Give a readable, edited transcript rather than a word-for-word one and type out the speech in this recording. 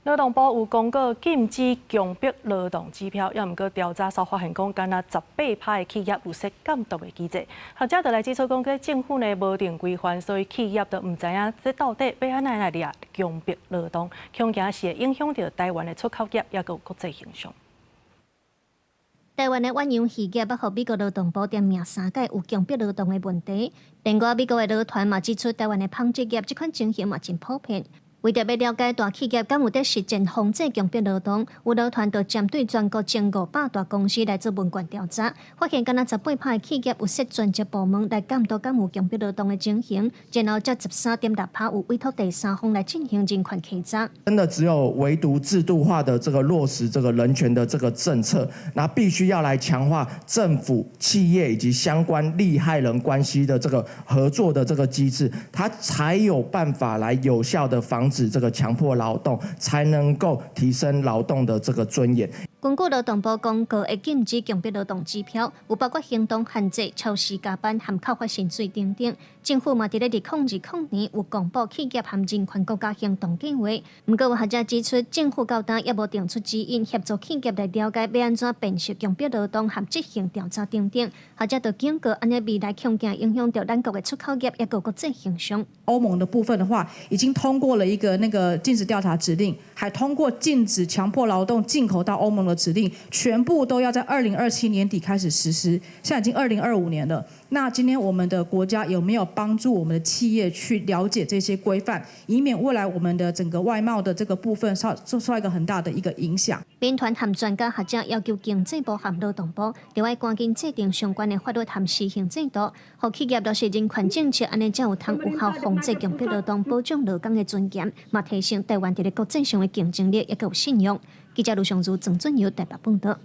劳动部有公告禁止强迫劳动指标，也毋过调查所发现讲，敢若18%的企业有设监督的机制。学者就来指出讲，这政府呢无定规范，所以企业都毋知影这到底要安怎来抓强迫劳动，恐惊是会影响到台湾的出口业，也有国际形象。台湾的远洋渔业要互美国劳动部点名3届有强迫劳动的问题。另外，美国的劳团嘛指出，台湾的纺织业这款情形嘛真普遍。为着要了解大企业敢有得实践防治强迫劳动，有劳团就针对全国前500大公司来做问卷调查，发现敢若18%的企业有设专职部门来监督敢有强迫劳动的情形，然后才13.6%有委托第三方来进行人权稽查。真的只有唯独制度化的这个落实这个人权的这个政策，那必须要来强化政府、企业以及相关利害人关系的这个合作的这个机制，它才有办法来有效的防止这个强迫劳动，才能够提升劳动的这个尊严。根据劳动部公告的禁止强迫劳动指标，有包括行动限制、超时加班、含扣发薪水等等。政府嘛，伫咧2020年有公布企业含人权国家行动计划。不过有学者指出，政府到今也无定出指引，协助企业来了解要安怎辨识强迫劳动和执行调查等等。学者就警告，安尼未来恐惊影响到咱国的出口业，也有国际形象。欧盟的部分的话，已经通过了一个禁止调查指令，还通过禁止强迫劳动进口到欧盟的指令，全部都要在2027年底开始实施。现在已经2025年了。那今天我们的国家有没有帮助我们的企业去了解这些规范，以免未来我们的整个外贸的这个部分受到一个很大的一个影响？民团和专家学者要求经济部和劳动部，就要赶紧制定相关的法律和施行制度，让企业落实人权政策，安尼才有通有效防治强迫劳动，保障劳工的尊严，嘛提升台湾伫咧国际上的竞争力，也有信用。记者卢尚如、郑俊尧台北报道。